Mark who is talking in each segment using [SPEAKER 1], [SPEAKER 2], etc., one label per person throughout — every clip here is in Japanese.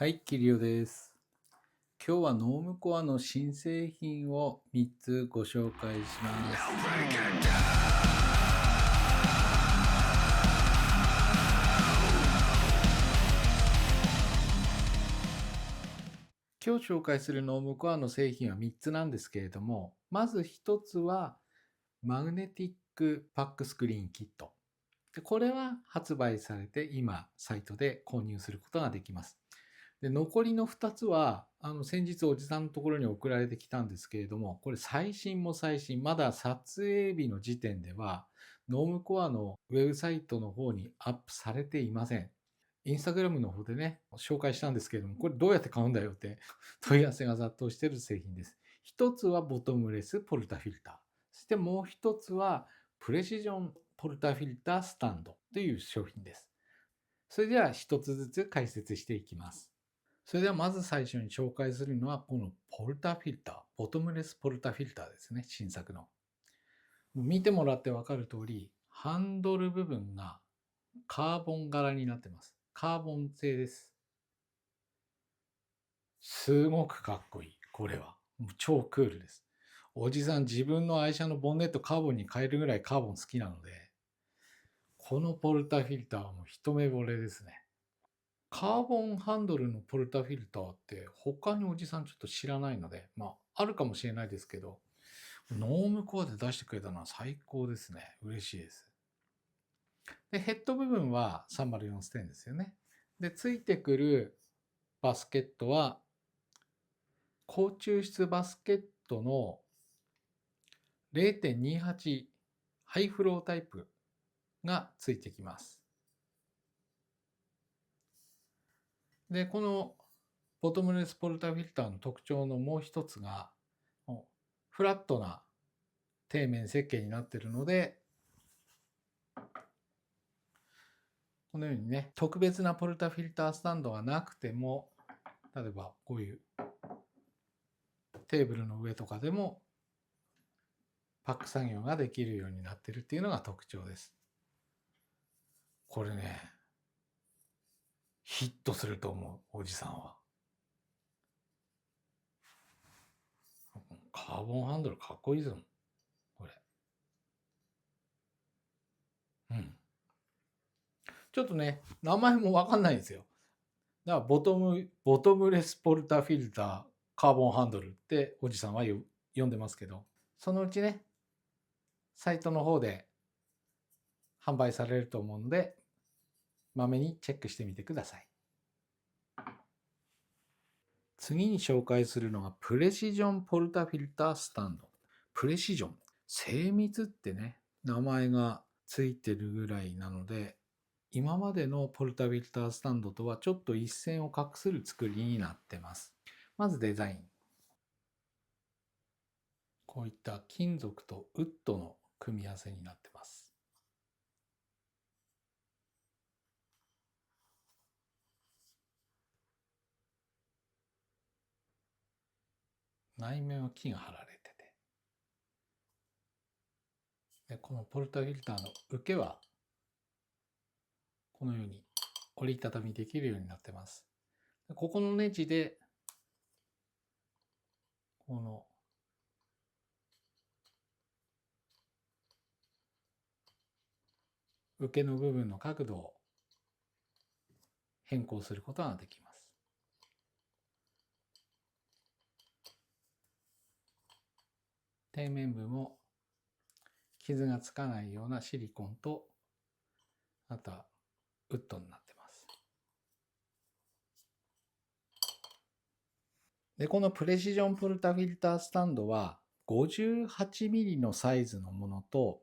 [SPEAKER 1] はい、キリオです。今日はノームコアの新製品を3つご紹介します。今日紹介するノームコアの製品は3つなんですけれども、まず1つはマグネティックパックスクリーンキット。これは発売されて今サイトで購入することができます。で残りの2つは先日おじさんのところに送られてきたんですけれども、これ最新も最新、まだ撮影日の時点ではノームコアのウェブサイトの方にアップされていません。インスタグラムの方でね紹介したんですけれども、これどうやって買うんだよって問い合わせが殺到している製品です。一つはボトムレスポルタフィルター、そしてもう一つはプレシジョンポルタフィルタースタンドという商品です。それでは一つずつ解説していきます。それではまず最初に紹介するのはこのポルタフィルター、ボトムレスポルタフィルターですね、新作の。見てもらってわかる通り、ハンドル部分がカーボン柄になってます。カーボン製です。すごくかっこいい、これは。もう超クールです。おじさん自分の愛車のボンネットカーボンに変えるぐらいカーボン好きなので、このポルタフィルターはもう一目惚れですね。カーボンハンドルのポルタフィルターって他におじさんちょっと知らないので、あるかもしれないですけど、ノームコアで出してくれたのは最高ですね。嬉しいです。で、ヘッド部分は304ステンですよね。で、ついてくるバスケットは、高抽出バスケットの 0.28 ハイフロータイプがついてきます。で、このボトムレスポルタフィルターの特徴のもう一つが、フラットな底面設計になっているので、このようにね、特別なポルタフィルタースタンドがなくても、例えばこういうテーブルの上とかでもパック作業ができるようになっているっていうのが特徴です。これね、ヒットすると思う、おじさんは。カーボンハンドルかっこいいぞ、これ。うん。ちょっとね、名前もわかんないんですよ。だからボトムレスポルタフィルターカーボンハンドルっておじさんは呼んでますけど、そのうちね、サイトの方で販売されると思うので、まめにチェックしてみてください。次に紹介するのがプレシジョンポルタフィルタースタンド。プレシジョン。精密ってね、名前がついてるぐらいなので、今までのポルタフィルタースタンドとはちょっと一線を画する作りになってます。まずデザイン。こういった金属とウッドの組み合わせになってます。内面は木が貼られてて、でこのポルタフィルターの受けはこのように折りたたみできるようになってます。ここのネジでこの受けの部分の角度を変更することができます。底面部も傷がつかないようなシリコンと、あとはウッドになってます。で、このプレシジョンポルタフィルタースタンドは 58mm のサイズのものと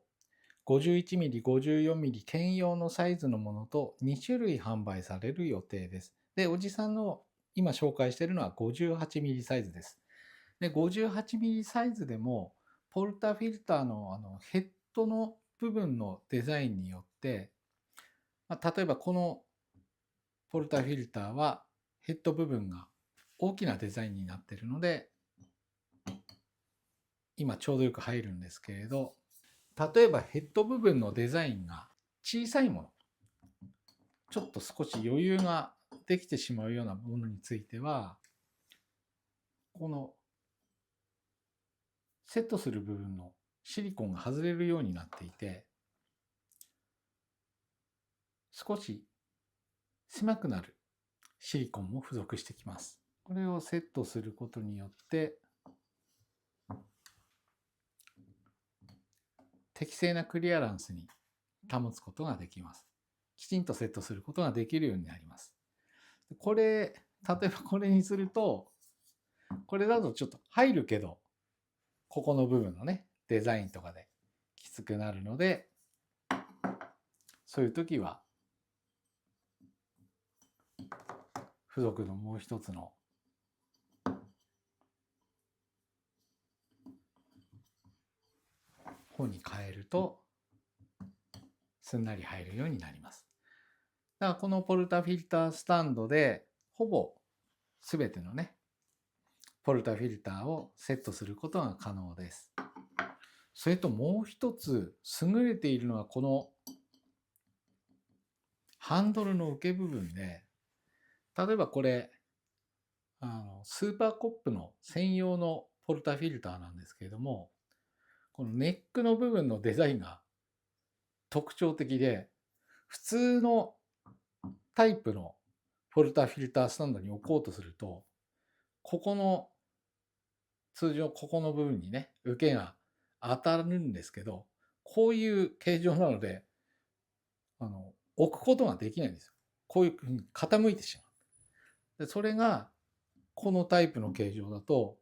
[SPEAKER 1] 51mm、54mm 兼用のサイズのものと2種類販売される予定です。で、おじさんの今紹介しているのは 58mm サイズです。で、58mm サイズでもポルタフィルターのヘッドの部分のデザインによって、例えばこのポルタフィルターはヘッド部分が大きなデザインになっているので、今ちょうどよく入るんですけれど、例えばヘッド部分のデザインが小さいもの、ちょっと少し余裕がってきてしまうようなものについては、このセットする部分のシリコンが外れるようになっていて、少し狭くなるシリコンも付属してきます。これをセットすることによって適正なクリアランスに保つことができます。きちんとセットすることができるようになります。これ、例えばこれにすると、これだとちょっと入るけど、ここの部分のね、デザインとかできつくなるので、そういう時は、付属のもう一つの方に変えると、すんなり入るようになります。だからこのポルタフィルタースタンドで、ほぼ全てのね、ポルタフィルターをセットすることが可能です。それともう一つ優れているのはこのハンドルの受け部分で、例えばこれ、スーパーコップの専用のポルタフィルターなんですけれども、このネックの部分のデザインが特徴的で、普通のタイプのポルタフィルタースタンドに置こうとすると、ここの通常ここの部分にね、受けが当たるんですけど、こういう形状なので、置くことができないんですよ。こういうふうに傾いてしまう。でそれが、このタイプの形状だと、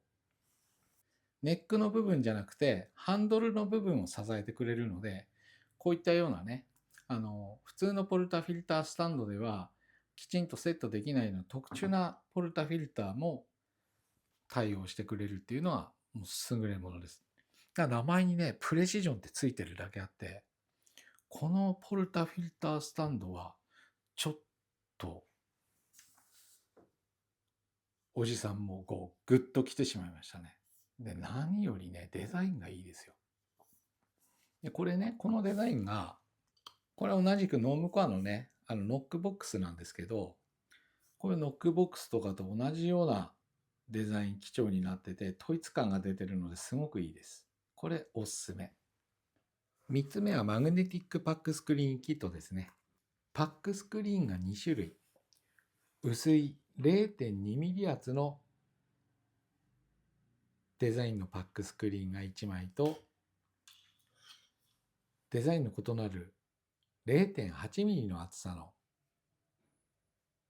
[SPEAKER 1] ネックの部分じゃなくて、ハンドルの部分を支えてくれるので、こういったようなね、普通のポルタフィルタースタンドでは、きちんとセットできないような特殊なポルタフィルターも対応してくれるっていうのは、もう優れものです。だから名前にね、プレシジョンってついてるだけあって、このポルタフィルタースタンドは、ちょっと、おじさんもこう、グッと来てしまいましたね。で、何よりね、デザインがいいですよ。で、これね、このデザインが、これは同じくノームコアのね、ノックボックスなんですけど、これノックボックスとかと同じようなデザイン基調になってて、統一感が出てるのですごくいいです。これおすすめ。3つ目はマグネティックパックスクリーンキットですね。パックスクリーンが2種類。薄い 0.2mm 厚のデザインのパックスクリーンが1枚と、デザインの異なる 0.8mm の厚さの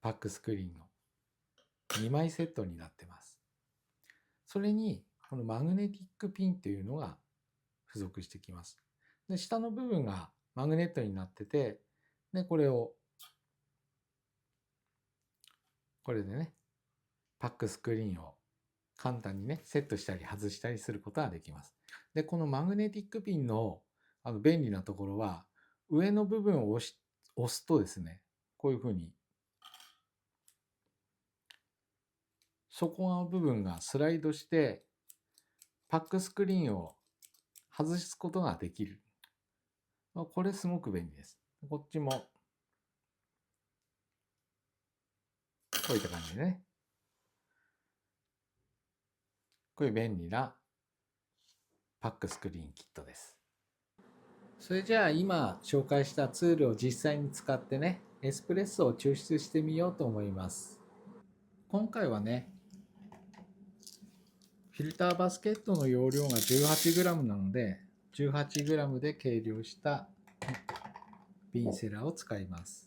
[SPEAKER 1] パックスクリーンの2枚セットになってます。それにこのマグネティックピンっていうのが付属してきます。で、下の部分がマグネットになってて、で、これでね、パックスクリーンを簡単にね、セットしたり外したりすることができます。で、このマグネティックピンの便利なところは、上の部分を押すとですね、こういうふうに底の部分がスライドしてパックスクリーンを外すことができる。これすごく便利です。こっちもこういった感じでね、こういう便利なパックスクリーンキットです。それじゃあ今紹介したツールを実際に使ってね、エスプレッソを抽出してみようと思います。今回はね、フィルターバスケットの容量が 18g なので、18g で計量したビンセラーを使います。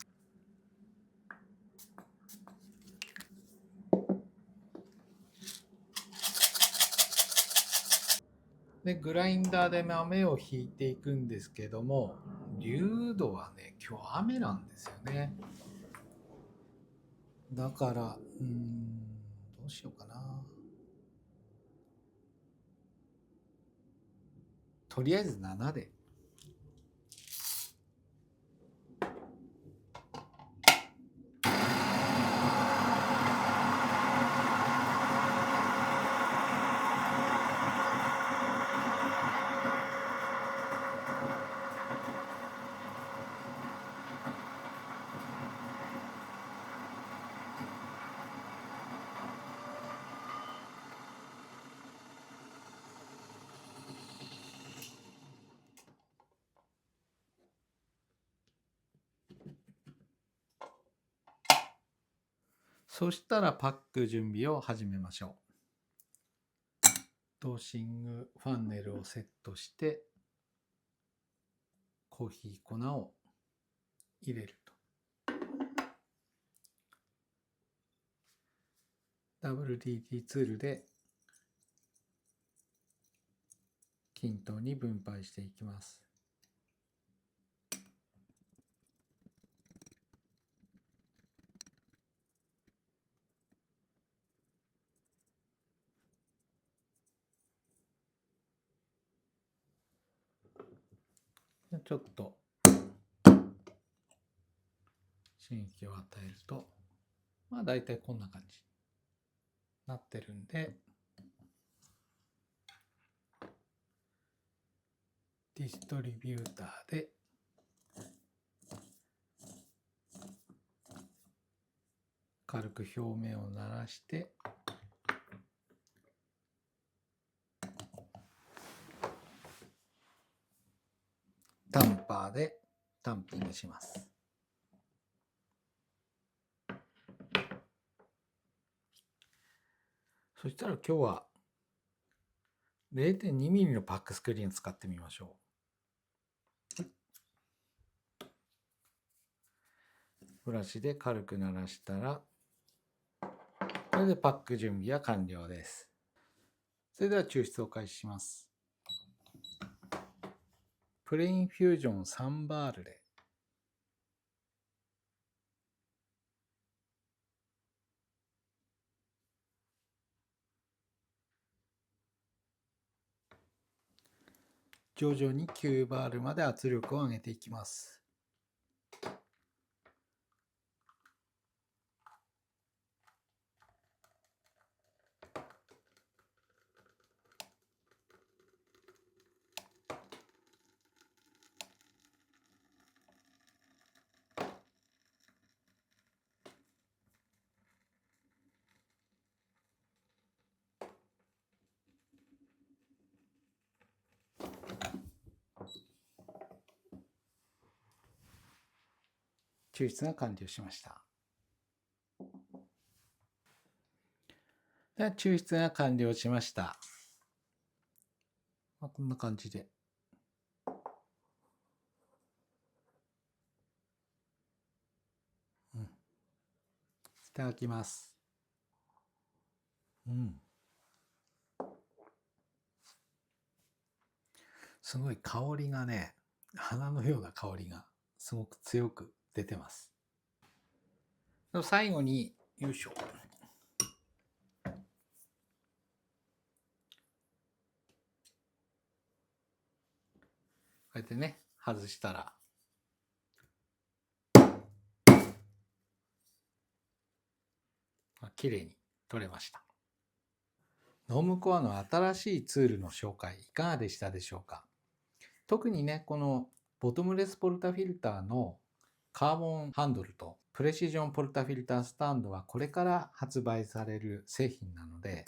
[SPEAKER 1] で、グラインダーで豆をひいていくんですけども、流度はね、今日雨なんですよね。だから、どうしようかな。とりあえず7で。そしたらパック準備を始めましょう。ドーシングファンネルをセットして、コーヒー粉を入れると。WDT ツールで均等に分配していきます。ちょっと刺激を与えると、まあ大体こんな感じになってるんで、ディストリビューターで軽く表面を慣らして、タンパーでタンピングします。そしたら今日は 0.2 ミリのパックスクリーンを使ってみましょう。ブラシで軽く鳴らしたら、これでパック準備は完了です。それでは抽出を開始します。プレインフュージョン3バールで徐々に9バールまで圧力を上げていきます。抽出が完了しました。では抽出が完了しました。こんな感じで。いただきます。すごい香りがね、花のような香りがすごく強く出てます。最後に、よいしょ。こうやってね、外したら、綺麗に取れました。ノームコアの新しいツールの紹介いかがでしたでしょうか。特にね、このボトムレスポルタフィルターのカーボンハンドルとプレシジョンポルタフィルタースタンドはこれから発売される製品なので、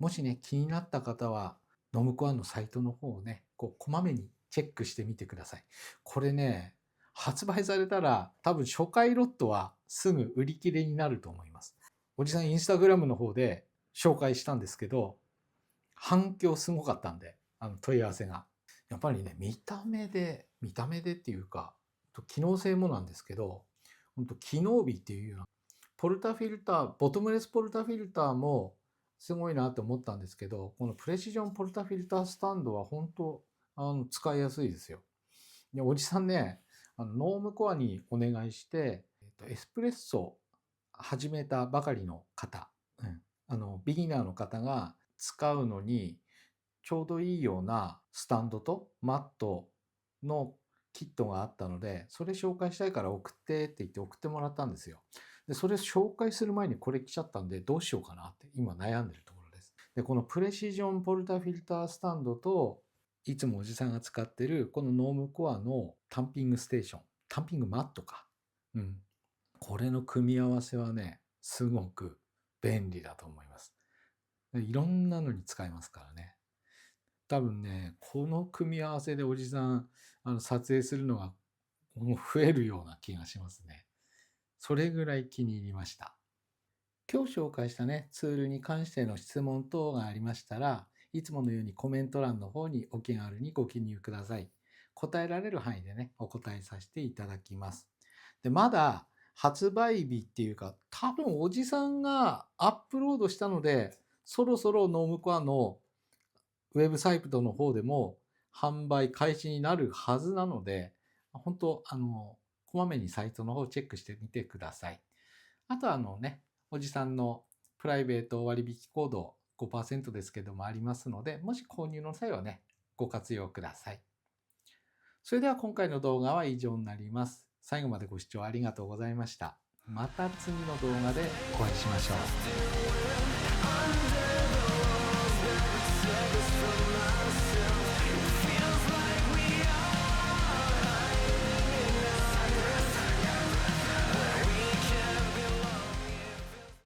[SPEAKER 1] もしね、気になった方はノムコアのサイトの方をね、こまめにチェックしてみてください。これね、発売されたら多分初回ロットはすぐ売り切れになると思います。おじさんインスタグラムの方で紹介したんですけど、反響すごかったんで、問い合わせが。やっぱりね、見た目でっていうか、機能性もなんですけど、本当機能美っていうような、ポルタフィルター、ボトムレスポルタフィルターもすごいなと思ったんですけど、このプレシジョンポルタフィルタースタンドは本当、使いやすいですよ。で、おじさんね、ノームコアにお願いして、エスプレッソ始めたばかりの方、ビギナーの方が使うのにちょうどいいようなスタンドとマットのキットがあったので、それ紹介したいから送ってって言って送ってもらったんですよ。で、それ紹介する前にこれ来ちゃったんで、どうしようかなって今悩んでるところです。で、このプレシジョンポルタフィルタースタンドと、いつもおじさんが使ってるこのノームコアのタンピングステーション、タンピングマットか。これの組み合わせはね、すごく便利だと思います。いろんなのに使えますからね。多分ね、この組み合わせでおじさん、撮影するのがもう増えるような気がしますね。それぐらい気に入りました。今日紹介したね、ツールに関しての質問等がありましたら、いつものようにコメント欄の方にお気軽にご記入ください。答えられる範囲でね、お答えさせていただきます。で、まだ発売日っていうか、多分おじさんがアップロードしたので、そろそろノームコアのウェブサイトの方でも販売開始になるはずなので、本当、こまめにサイトの方をチェックしてみてください。あとはおじさんのプライベート割引コード 5% ですけどもありますので、もし購入の際はね、ご活用ください。それでは今回の動画は以上になります。最後までご視聴ありがとうございました。また次の動画でお会いしましょう。